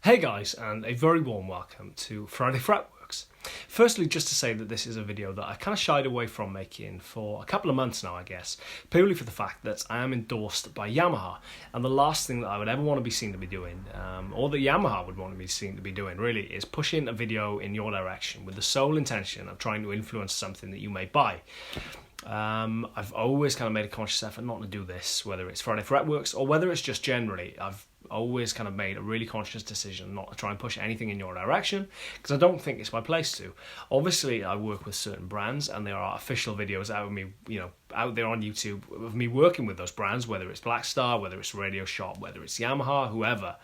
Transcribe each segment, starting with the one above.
Hey guys, and a very warm welcome to Friday Fretworks. Firstly, just to say that this is a video that I kind of shied away from making for a couple of months now, I guess, purely for the fact that I am endorsed by Yamaha, and the last thing that I would ever want to be seen to be doing, or that Yamaha would want to be seen to be doing, really, is pushing a video in your direction with the sole intention of trying to influence something that you may buy. I've always kind of made a conscious effort not to do this, whether it's Friday Fretworks or whether it's just generally. I've always kind of made a really conscious decision not to try and push anything in your direction, because I don't think it's my place to. Obviously, I work with certain brands, and there are official videos out of me, out there on YouTube of me working with those brands, whether it's Blackstar, whether it's Radio Shop, whether it's Yamaha, whoever.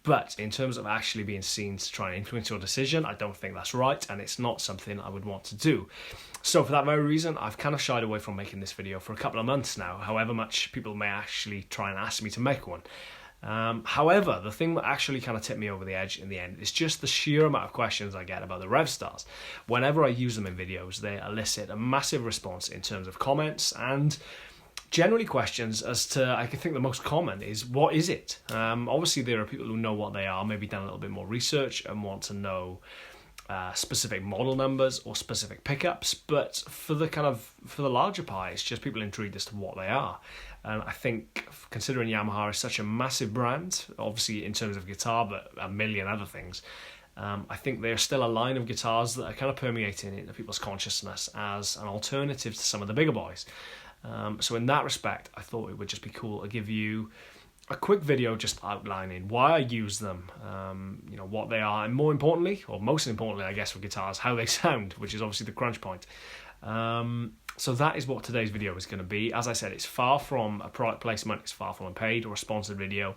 But in terms of actually being seen to try and influence your decision, I don't think that's right, and it's not something I would want to do. So for that very reason, I've kind of shied away from making this video for a couple of months now, however much people may actually try and ask me to make one. However, the thing that actually kind of tipped me over the edge in the end is just the sheer amount of questions I get about the Revstars. Whenever I use them in videos, they elicit a massive response in terms of comments and generally questions as to, I think the most common is, what is it? Obviously, there are people who know what they are, maybe done a little bit more research and want to know specific model numbers or specific pickups, but for the larger part, it's just people intrigued as to what they are. And I think, considering Yamaha is such a massive brand, obviously in terms of guitar, but a million other things, I think they're still a line of guitars that are kind of permeating into people's consciousness as an alternative to some of the bigger boys. So in that respect, I thought it would just be cool to give you a quick video just outlining why I use them, what they are, and more importantly, or most importantly, I guess, for guitars, how they sound, which is obviously the crunch point. So that is what today's video is going to be. As I said, it's far from a product placement, it's far from a paid or a sponsored video.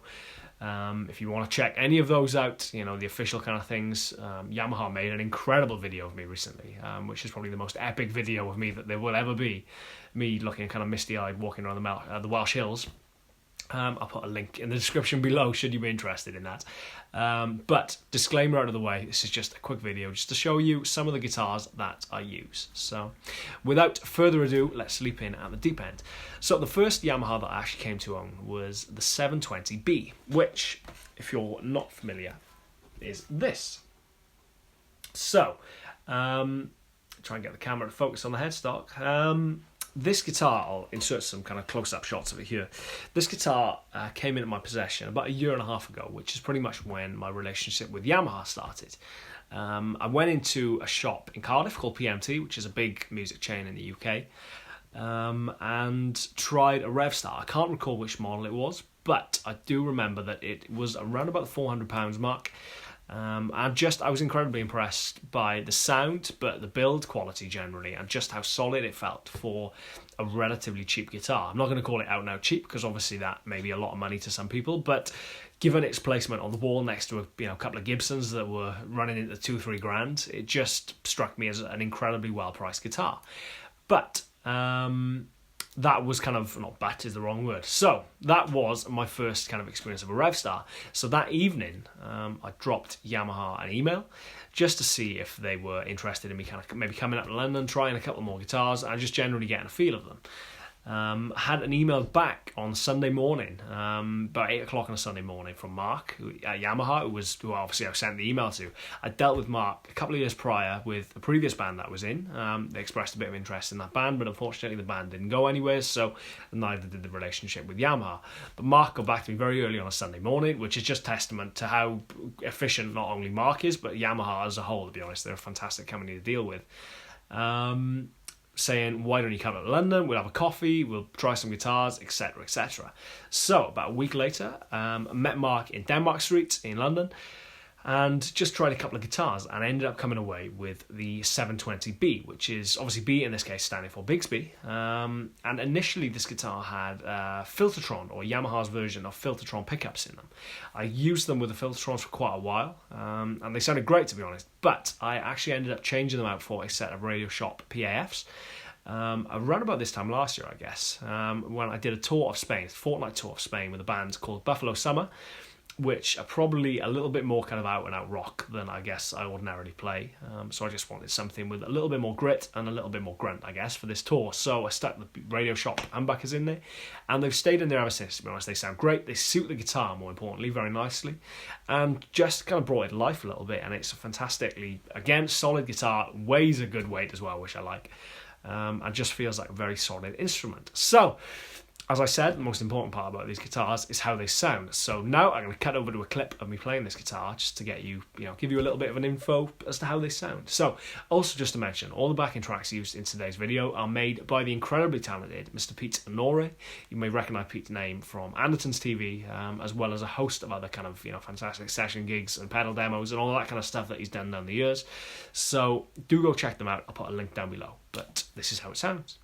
If you want to check any of those out, the official kind of things, Yamaha made an incredible video of me recently, which is probably the most epic video of me that there will ever be. Me looking kind of misty-eyed, walking around the Welsh Hills. I'll put a link in the description below should you be interested in that. But disclaimer out of the way, this is just a quick video just to show you some of the guitars that I use. So without further ado, let's leap in at the deep end. So the first Yamaha that I actually came to own was the 720B, which, if you're not familiar, is this. So, try and get the camera to focus on the headstock. This guitar, I'll insert some kind of close-up shots of it here. This guitar came into my possession about a year and a half ago, which is pretty much when my relationship with Yamaha started. I went into a shop in Cardiff called PMT, which is a big music chain in the UK, and tried a Revstar. I can't recall which model it was, but I do remember that it was around about the £400 mark. I was incredibly impressed by the sound, but the build quality generally, and just how solid it felt for a relatively cheap guitar. I'm not going to call it out and out cheap, because obviously that may be a lot of money to some people, but given its placement on the wall next to a couple of Gibsons that were running into $2-3 grand, it just struck me as an incredibly well-priced guitar. But that was kind of, not "but" is the wrong word. So that was my first kind of experience of a Revstar. So that evening, I dropped Yamaha an email just to see if they were interested in me kind of maybe coming up to London, trying a couple more guitars, and just generally getting a feel of them. Had an email back on Sunday morning, about 8 o'clock on a Sunday morning, from Mark at Yamaha, who obviously I sent the email to. I dealt with Mark a couple of years prior with a previous band that I was in. They expressed a bit of interest in that band, but unfortunately the band didn't go anywhere, so neither did the relationship with Yamaha. But Mark got back to me very early on a Sunday morning, which is just testament to how efficient not only Mark is, but Yamaha as a whole, to be honest. They're a fantastic company to deal with. Saying, why don't you come up to London, we'll have a coffee, we'll try some guitars, etc, etc. So about a week later, I met Mark in Denmark Street in London and just tried a couple of guitars, and I ended up coming away with the 720B, which is obviously B in this case standing for Bigsby. And initially this guitar had Filtertron, or Yamaha's version of Filtertron pickups in them. I used them with the Filtertrons for quite a while, and they sounded great, to be honest, but I actually ended up changing them out for a set of Radio Shop PAFs. Around about this time last year, I guess, when I did a tour of Spain, a fortnight tour of Spain with a band called Buffalo Summer. which are probably a little bit more kind of out and out rock than I guess I ordinarily play. So I just wanted something with a little bit more grit and a little bit more grunt, I guess, for this tour. So I stuck the Radio Shop humbuckers in there, and they've stayed in there ever since, to be honest. They sound great, they suit the guitar, more importantly, very nicely, and just kind of brought it to life a little bit. And it's a fantastically, again, solid guitar, weighs a good weight as well, which I like, and just feels like a very solid instrument. So, as I said, the most important part about these guitars is how they sound. So now I'm going to cut over to a clip of me playing this guitar just to get you, give you a little bit of an info as to how they sound. So, also just to mention, all the backing tracks used in today's video are made by the incredibly talented Mr. Pete Honore. You may recognise Pete's name from Anderton's TV, as well as a host of other kind of, fantastic session gigs and pedal demos and all that kind of stuff that he's done down the years. So, do go check them out. I'll put a link down below. But this is how it sounds.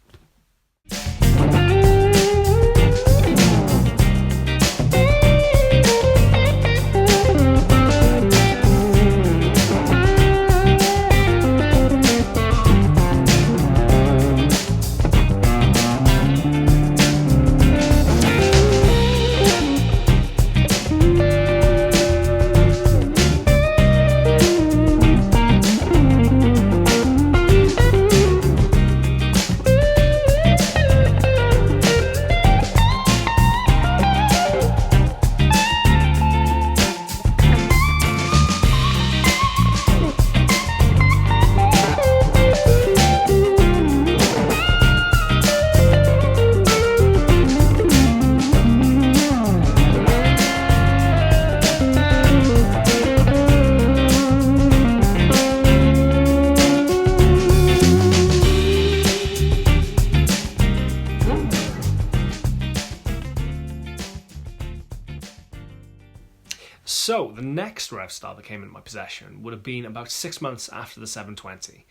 So, the next Revstar that came into my possession would have been about 6 months after the 720.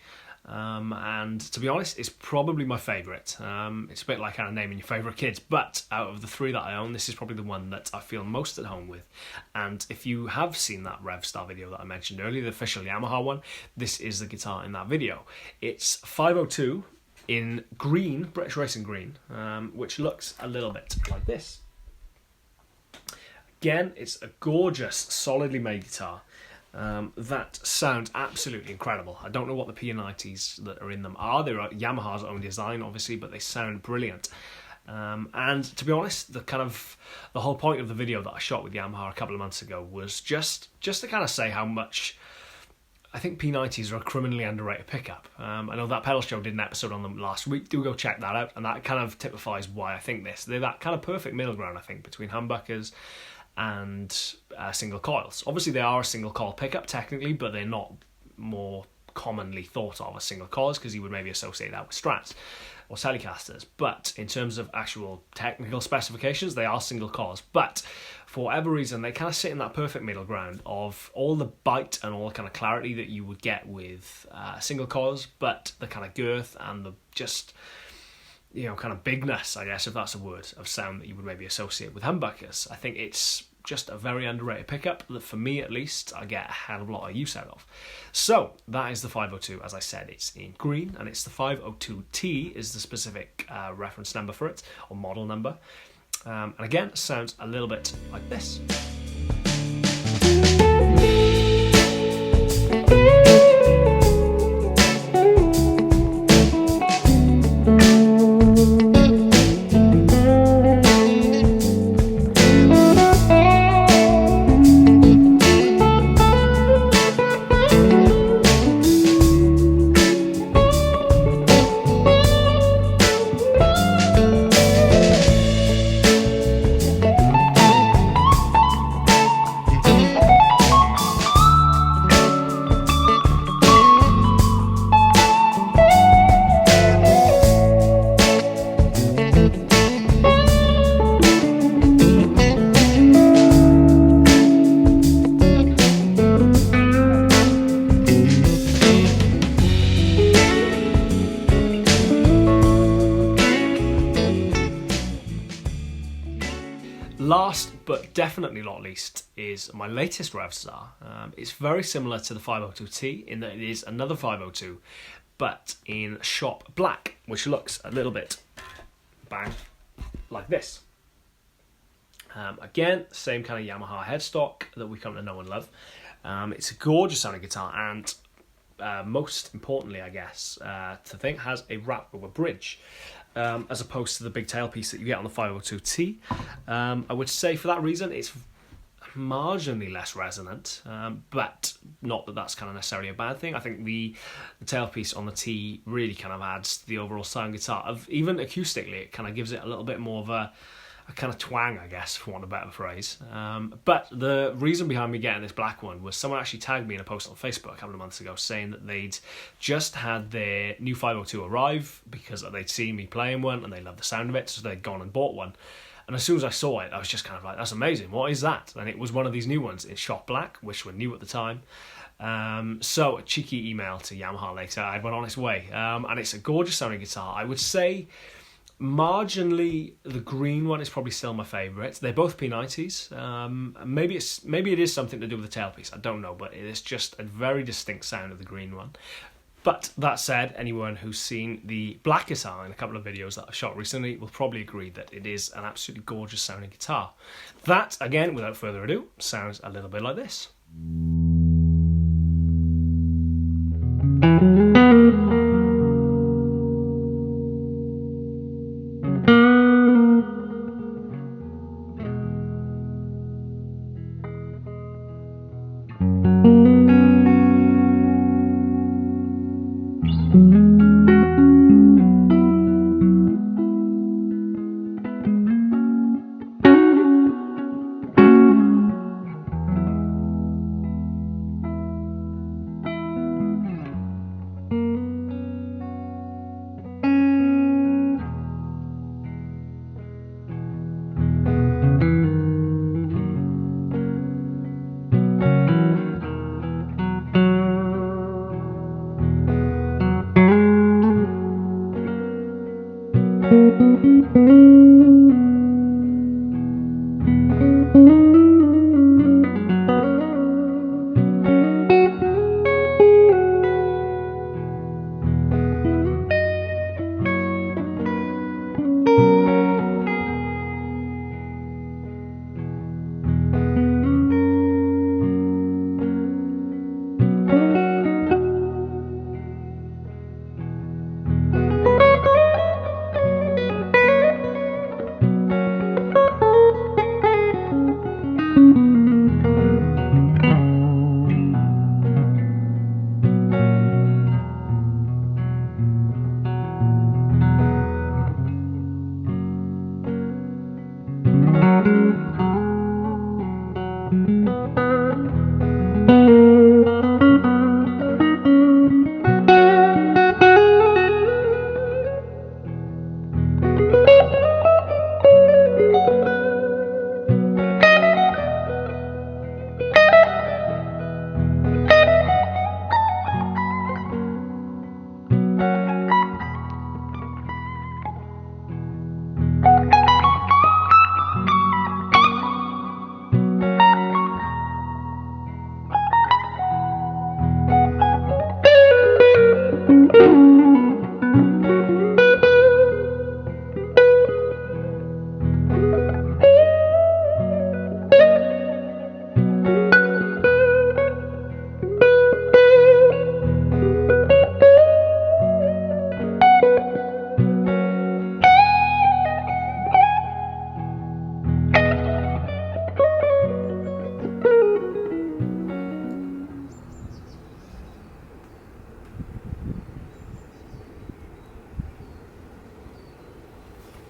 And to be honest, it's probably my favourite. It's a bit like kind of naming your favourite kids, but out of the three that I own, this is probably the one that I feel most at home with. And if you have seen that Revstar video that I mentioned earlier, the official Yamaha one, this is the guitar in that video. It's 502 in green, British Racing green, which looks a little bit like this. Again, it's a gorgeous, solidly made guitar that sounds absolutely incredible. I don't know what the P90s that are in them are. They're Yamaha's own design, obviously, but they sound brilliant. And to be honest, the whole point of the video that I shot with Yamaha a couple of months ago was just to kind of say how much I think P90s are a criminally underrated pickup. I know that Pedal Show did an episode on them last week. Do go check that out, and that kind of typifies why I think this. They're that kind of perfect middle ground, I think, between humbuckers and single coils. Obviously, they are a single coil pickup technically, but they're not more commonly thought of as single coils because you would maybe associate that with Strats or Telecasters. But in terms of actual technical specifications, they are single coils. But for whatever reason, they kind of sit in that perfect middle ground of all the bite and all the kind of clarity that you would get with single coils, but the kind of girth and the just, kind of bigness, I guess, if that's a word, of sound that you would maybe associate with humbuckers. I think it's just a very underrated pickup that, for me at least, I get a hell of a lot of use out of. So that is the 502. As I said, it's in green, and it's the 502T is the specific reference number for it, or model number. And again, it sounds a little bit like this. Last but definitely not least is my latest Revstar. It's very similar to the 502T in that it is another 502, but in shop black, which looks a little bit bang like this. Again, same kind of Yamaha headstock that we come to know and love. It's a gorgeous sounding guitar, and most importantly, I guess, to think, has a wrap rubber bridge, as opposed to the big tailpiece that you get on the 502T. I would say for that reason, it's marginally less resonant, but not that that's kind of necessarily a bad thing. I think the tailpiece on the T really kind of adds to the overall sound guitar. Even acoustically, it kind of gives it a little bit more of a kind of twang, I guess, for want of a better phrase. But the reason behind me getting this black one was someone actually tagged me in a post on Facebook a couple of months ago saying that they'd just had their new 502 arrive because they'd seen me playing one and they loved the sound of it, so they'd gone and bought one. And as soon as I saw it, I was just kind of like, that's amazing, what is that? And it was one of these new ones in shot black, which were new at the time. So a cheeky email to Yamaha later, I went on its way. And it's a gorgeous sounding guitar. I would say marginally the green one is probably still my favourite. They're both P90s. Maybe it is something to do with the tailpiece, I don't know, but it is just a very distinct sound of the green one. But that said, anyone who's seen the black guitar in a couple of videos that I've shot recently will probably agree that it is an absolutely gorgeous sounding guitar. That, again, without further ado, sounds a little bit like this.